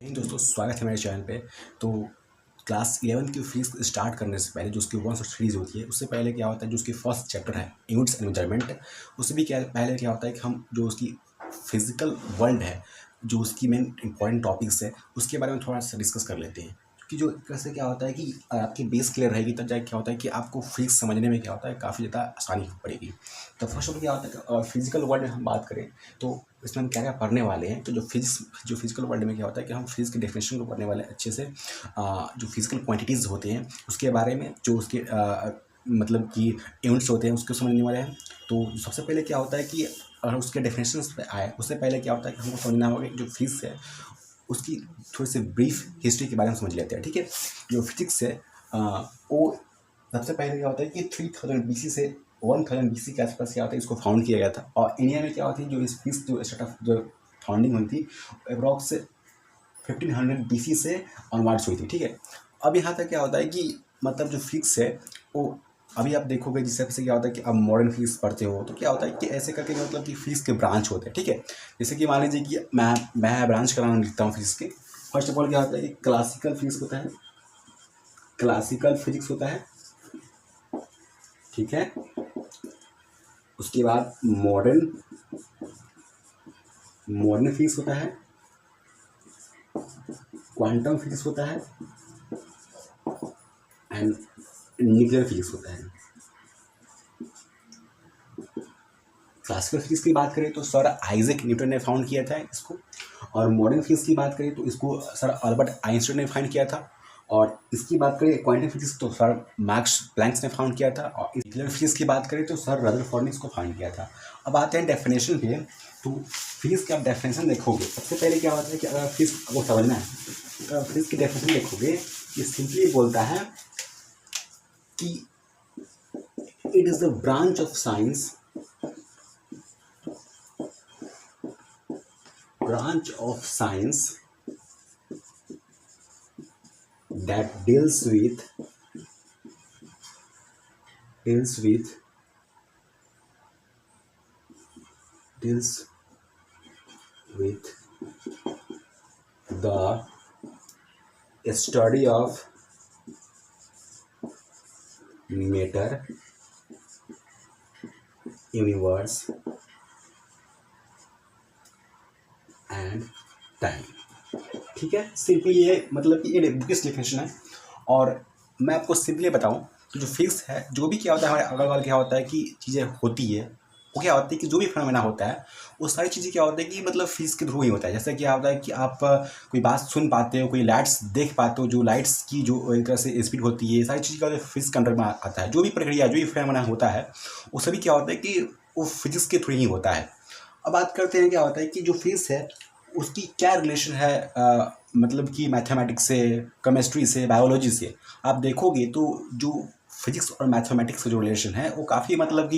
दोस्तों, स्वागत है मेरे चैनल पे। तो क्लास 11 की फिजिक्स स्टार्ट करने से पहले जो उसकी वन शॉट सीरीज होती है, उससे पहले क्या होता है, जो उसकी फर्स्ट चैप्टर है यूनिट्स एंड मेजरमेंट, उससे भी क्या पहले क्या होता है कि हम जो उसकी फिजिकल वर्ल्ड है, जो उसकी मेन इंपॉर्टेंट टॉपिक्स है, उसके बारे में थोड़ा सा डिस्कस कर लेते हैं। कि जो कैसे क्या होता है कि आपकी बेस क्लियर रहेगी, तब जाके क्या होता है कि आपको फिजिक्स समझने में क्या होता है काफ़ी ज़्यादा आसानी पड़ेगी। तो फर्स्ट ऑफ ऑल क्या होता है कि फिजिकल वर्ल्ड में हम बात करें तो इसमें हम क्या क्या पढ़ने वाले हैं। तो जो फिजिकल वर्ल्ड में क्या होता है कि हम फिजिक्स के डेफिनेशन को पढ़ने वाले हैं अच्छे से। जो फिजिकल क्वांटिटीज़ होते हैं उसके बारे में, जो उसके मतलब कि यूनिट्स होते हैं उसको समझने वाले हैं। तो सबसे पहले क्या होता है कि अगर उसके डेफिनेशन पे आए, उससे पहले क्या होता है कि हमको समझना होगा कि जो फिजिक्स है उसकी थोड़ी सी ब्रीफ हिस्ट्री के बारे में समझ लेते हैं। ठीक है, जो फिजिक्स है वो सबसे पहले क्या होता है कि 3000 BC से 1000 BC के आसपास क्या होता है इसको फाउंड किया गया था। और इंडिया में क्या होती है जो इस फिजिक्स जो स्टार्ट जो फाउंडिंग हुई थी अप्रॉक्स 1500 BC से ऑनवर्ड्स हुई थी। ठीक है, अब यहाँ तक क्या होता है कि मतलब जो फिजिक्स है वो अभी आप देखोगे जिस हिसाब से क्या होता है कि आप मॉडर्न फिजिक्स पढ़ते हो तो क्या होता है कि ऐसे करके मतलब कि फिजिक्स के ब्रांच होते हैं। ठीक है, जैसे कि मान लीजिए कि मैं ब्रांच का नाम लिखता हूँ फिजिक्स के। फर्स्ट ऑफ ऑल क्या होता है कि क्लासिकल फिजिक्स होता है, क्लासिकल फिजिक्स होता है। ठीक है, उसके बाद मॉडर्न मॉडर्न फिजिक्स होता है, क्वांटम फिजिक्स होता है एंड न्यूक्लियर फिजिक्स होता है। क्लासिकल फिजिक्स की बात करें तो सर आइजैक न्यूटन ने फाउंड किया था इसको, और मॉडर्न फिजिक्स की बात करें तो इसको सर अल्बर्ट आइंस्टाइन ने फाइंड किया था, और इसकी बात करें क्वांटम फिजिक्स तो सर मैक्स प्लैंक ने फाउंड किया था, और न्यूक्लियर फिजिक्स की बात करें तो सर रदरफोर्ड ने इसको फाइंड किया था। अब आते हैं डेफिनेशन पे। तो फिजिक्स का आप डेफिनेशन देखोगे, सबसे पहले क्या होता है कि अगर फिजिक्स को समझना है तो फिजिक्स की डेफिनेशन देखोगे, ये सिंपली बोलता है कि it is the branch of science that deals with the study of matter, universe and time। ठीक है, सिंपली ये मतलब कि ये बुकिश डेफिनेशन है। और मैं आपको सिंपली बताऊं तो जो फिजिक्स है, जो भी क्या होता है हमारे अगल बगल क्या होता है कि चीज़ें होती है, वो क्या होती है कि जो भी फिनोमेना होता है वो सारी चीज़ें क्या होता है कि मतलब फिजिक्स के थ्रू ही होता है। जैसे क्या होता है कि आप कोई बात सुन पाते हो, कोई लाइट्स देख पाते हो, जो लाइट्स की जो एक तरह से स्पीड होती है, सारी चीज़ का फिजिक्स के अंडर में आता है। जो भी प्रक्रिया, जो भी फिनोमेना होता है वो सभी क्या होता है कि वो फिजिक्स के थ्रू ही होता है। अब बात करते हैं क्या होता है कि जो फिजिक्स है उसकी क्या रिलेशन है मतलब कि मैथमेटिक्स से, केमिस्ट्री से, बायोलॉजी से। आप देखोगे तो जो फिजिक्स और मैथमेटिक्स का जो रिलेशन है वो काफ़ी मतलब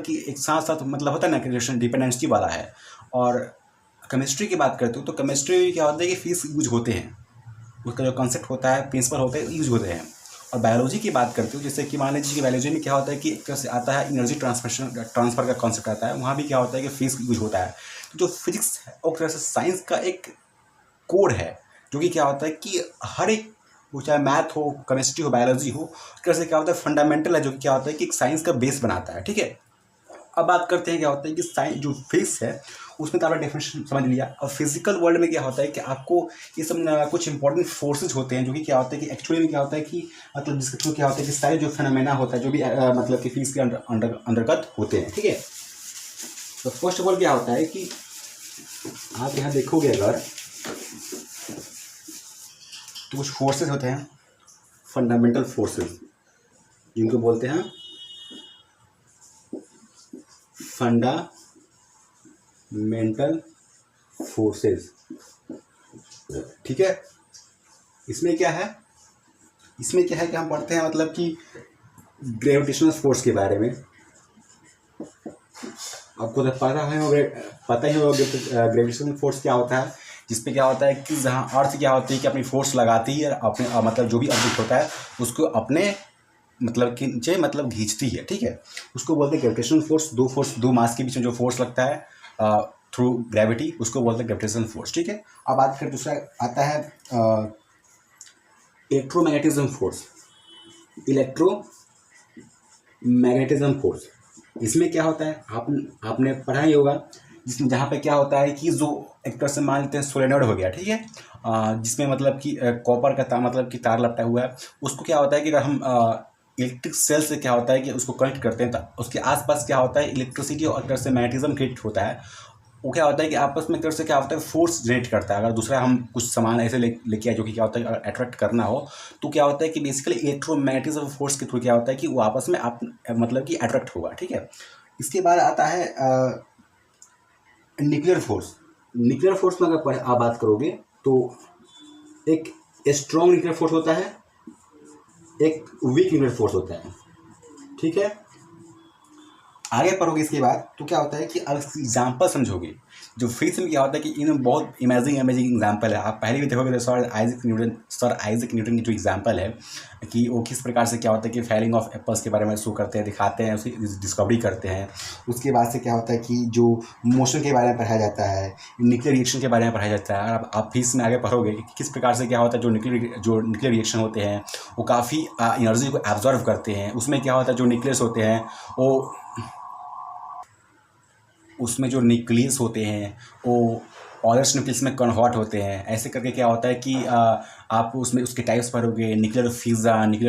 कि एक साथ साथ मतलब होता है ना कि रिलेशन डिपेंडेंसी वाला है। और केमिस्ट्री की बात करते हो तो केमिस्ट्री क्या होता है कि फिजिक्स यूज होते हैं, उसका जो कॉन्सेप्ट होता है, प्रिंसिपल होते हैं, यूज होते हैं। और बायोलॉजी की बात करते हो, जैसे कि मान लीजिए कि बायोलॉजी में क्या होता है कि एक तरह से आता है एनर्जी ट्रांसफर का कॉन्सेप्ट आता है, वहाँ भी क्या होता है कि फिजिक्स यूज होता है। तो जो फिजिक्स है वो एक तरह से साइंस का एक कोड है, जो कि क्या होता है कि हर एक, वो चाहे मैथ हो, केमिस्ट्री हो, बायोलॉजी हो, एक तरह से क्या होता है फंडामेंटल है, जो कि क्या होता है कि एक साइंस का बेस बनाता है। ठीक है, अब बात करते हैं क्या होता है कि साइंस जो फिजिक्स है उसमें तो आपने डेफिनेशन समझ लिया। और फिजिकल वर्ल्ड में क्या होता है कि आपको ये सब कुछ इंपॉर्टेंट फोर्सेज होते हैं, जो कि क्या होता है कि एक्चुअली में क्या होता है कि मतलब जिसके थ्रू क्या होता है कि सारे जो फिनोमेना होता है, जो भी मतलब कि फिजिक्स के अंतर्गत होते हैं। ठीक है, तो फर्स्ट ऑफ ऑल क्या होता है कि आप यहाँ देखोगे अगर तो कुछ फोर्सेज होते हैं, फंडामेंटल फोर्सेज, जिनको बोलते हैं फंडामेंटल फोर्सेज। ठीक है, इसमें क्या है कि हम पढ़ते हैं मतलब कि ग्रेविटेशनल फोर्स के बारे में। आपको तो पता ही होगा ग्रेविटेशनल फोर्स क्या होता है, जिसपे क्या होता है कि जहाँ अर्थ क्या होती है कि अपनी फोर्स लगाती है, अपने मतलब जो भी ऑब्जेक्ट होता है उसको अपने मतलब कि नीचे मतलब खींचती है। ठीक है, उसको बोलते हैं ग्रेविटेशनल फोर्स। दो मास के बीच में जो फोर्स लगता है थ्रू ग्रेविटी, उसको बोलते हैं ग्रेविटेशन फोर्स। ठीक है, अब बात करें दूसरा आता है इलेक्ट्रोमैग्नेटिज्म फोर्स। इलेक्ट्रोमैग्नेटिज्म फोर्स, इसमें क्या होता है आपने पढ़ा ही होगा, जिसमें जहाँ पे क्या होता है कि जो एक तरह से मान लेते हैं सोलेनॉइड हो गया, ठीक है, जिसमें मतलब कि कॉपर का तार, मतलब कि तार लपटा हुआ है, उसको क्या होता है कि अगर हम इलेक्ट्रिक सेल से क्या होता है कि उसको कनेक्ट करते हैं तो उसके आसपास क्या होता है इलेक्ट्रिसिटी और एक तरह से मैग्नेटिज्म क्रिएट होता है। वो क्या होता है कि आपस में एक तरह से क्या होता है फोर्स जनरेट करता है। अगर दूसरा हम कुछ सामान ऐसे लेके आए जो कि क्या होता है अगर अट्रैक्ट करना हो तो क्या होता है कि बेसिकली इलेक्ट्रोमैग्नेटिज्म फोर्स के थ्रू क्या होता है कि वो आपस में आप मतलब कि अट्रैक्ट होगा। ठीक है, इसके बाद आता है न्यूक्लियर फोर्स। न्यूक्लियर फोर्स में अगर आप बात करोगे तो एक स्ट्रॉन्ग न्यूक्लियर फोर्स होता है, एक वीक न्यूक्लियर फोर्स होता है। ठीक है, आगे पढ़ोगे इसके बाद तो क्या होता है कि अब एग्जाम्पल समझोगे। जो फिजिक्स में क्या होता है कि इन बहुत अमेजिंग एग्जाम्पल है। आप पहले भी देखोगे तो सर आइजैक न्यूटन की जो एग्जाम्पल है कि वो किस प्रकार से क्या होता है कि फेलिंग ऑफ एप्पल्स के बारे में शो करते हैं, दिखाते हैं, उसकी डिस्कवरी करते हैं। उसके बाद से क्या होता है कि जो मोशन के बारे में पढ़ाया जाता है, न्यूक्लियर रिएक्शन के बारे में पढ़ाया जाता है। और आप फिजिक्स में आगे पढ़ोगे कि किस प्रकार से क्या होता है जो न्यूक्लियर रिएक्शन होते हैं वो काफ़ी एनर्जी को एब्जॉर्व करते हैं। उसमें क्या होता है जो न्यूक्लियस होते हैं वो उसमें जो न्यूक्लियस होते हैं वो ऑलर्स न्यूक्लियस में कन्वर्ट होते हैं। ऐसे करके क्या होता है कि आप उसमें उसके टाइप्स पढ़ोगे, न्यूक्लियर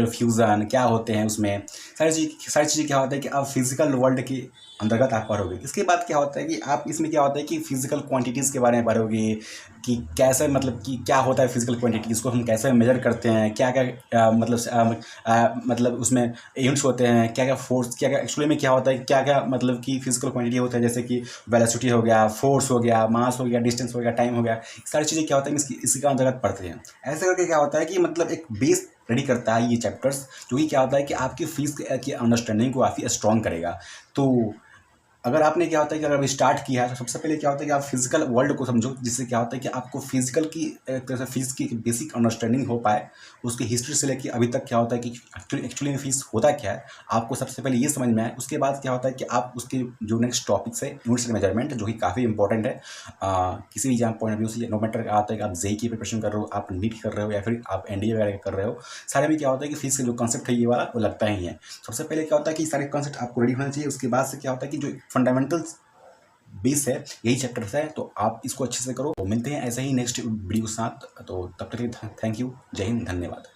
फ्यूज़न क्या होते हैं, उसमें सारी चीज़ें क्या होता है कि आप फिजिकल वर्ल्ड के अंतर्गत आप पढ़ोगे। इसके बाद क्या होता है कि आप इसमें क्या होता है कि फिजिकल क्वांटिटीज़ के बारे में पढ़ोगे कि कैसे मतलब कि क्या होता है फिजिकल क्वांटिटी, इसको हम कैसे मेजर करते हैं, क्या क्या मतलब उसमें यूनिट्स होते हैं, क्या क्या फोर्स, क्या क्या एक्चुअली में क्या होता है, क्या क्या मतलब कि फिजिकल क्वांटिटी होता है, जैसे कि वेलोसिटी हो गया, फोर्स हो गया, मास हो गया, डिस्टेंस हो गया, टाइम हो गया। सारी चीज़ें क्या होता है इसका अंतर्गत पढ़ते हैं। ऐसे करके क्या होता है कि मतलब एक बेस रेडी करता है ये चैप्टर्स, जो कि क्या होता है कि आपकी फिजिक्स की अंडरस्टैंडिंग को काफ़ी स्ट्रॉन्ग करेगा। तो अगर आपने क्या होता है कि अगर अभी स्टार्ट किया है तो सबसे पहले क्या होता है कि आप फिजिकल वर्ल्ड को समझो, जिससे क्या होता है कि आपको फिजिकल की एक तरह से फिजिक्स की बेसिक अंडरस्टैंडिंग हो पाए। उसकी हिस्ट्री से लेकर अभी तक क्या होता है कि एक्चुअली में फिजिक्स होता क्या है आपको सबसे पहले ये समझ में आए। उसके बाद क्या होता है कि आप उसके जो नेक्स्ट टॉपिक्स है यूनिट्स मेजरमेंट, जो कि काफ़ी इंपॉर्टेंट है किसी भी एग्जाम पॉइंट ऑफ व्यू से। नो मैटर आता है कि आप जेई की प्रिपरेशन कर रहे हो, आप नीट कर रहे हो या फिर आप एनडीए वगैरह कर रहे हो, सारे में क्या होता है कि फिजिक्स का जो कंसेप्ट है ये वाला वो लगता ही है। सबसे पहले क्या होता है कि सारे कंसेप्ट आपको रेडी होना चाहिए। उसके बाद से क्या होता है कि जो फंडामेंटल्स बेस है यही चैप्टर्स है, तो आप इसको अच्छे से करो। तो मिलते हैं ऐसे ही नेक्स्ट वीडियो के साथ, तो तब तक थैंक यू, जय हिंद, धन्यवाद।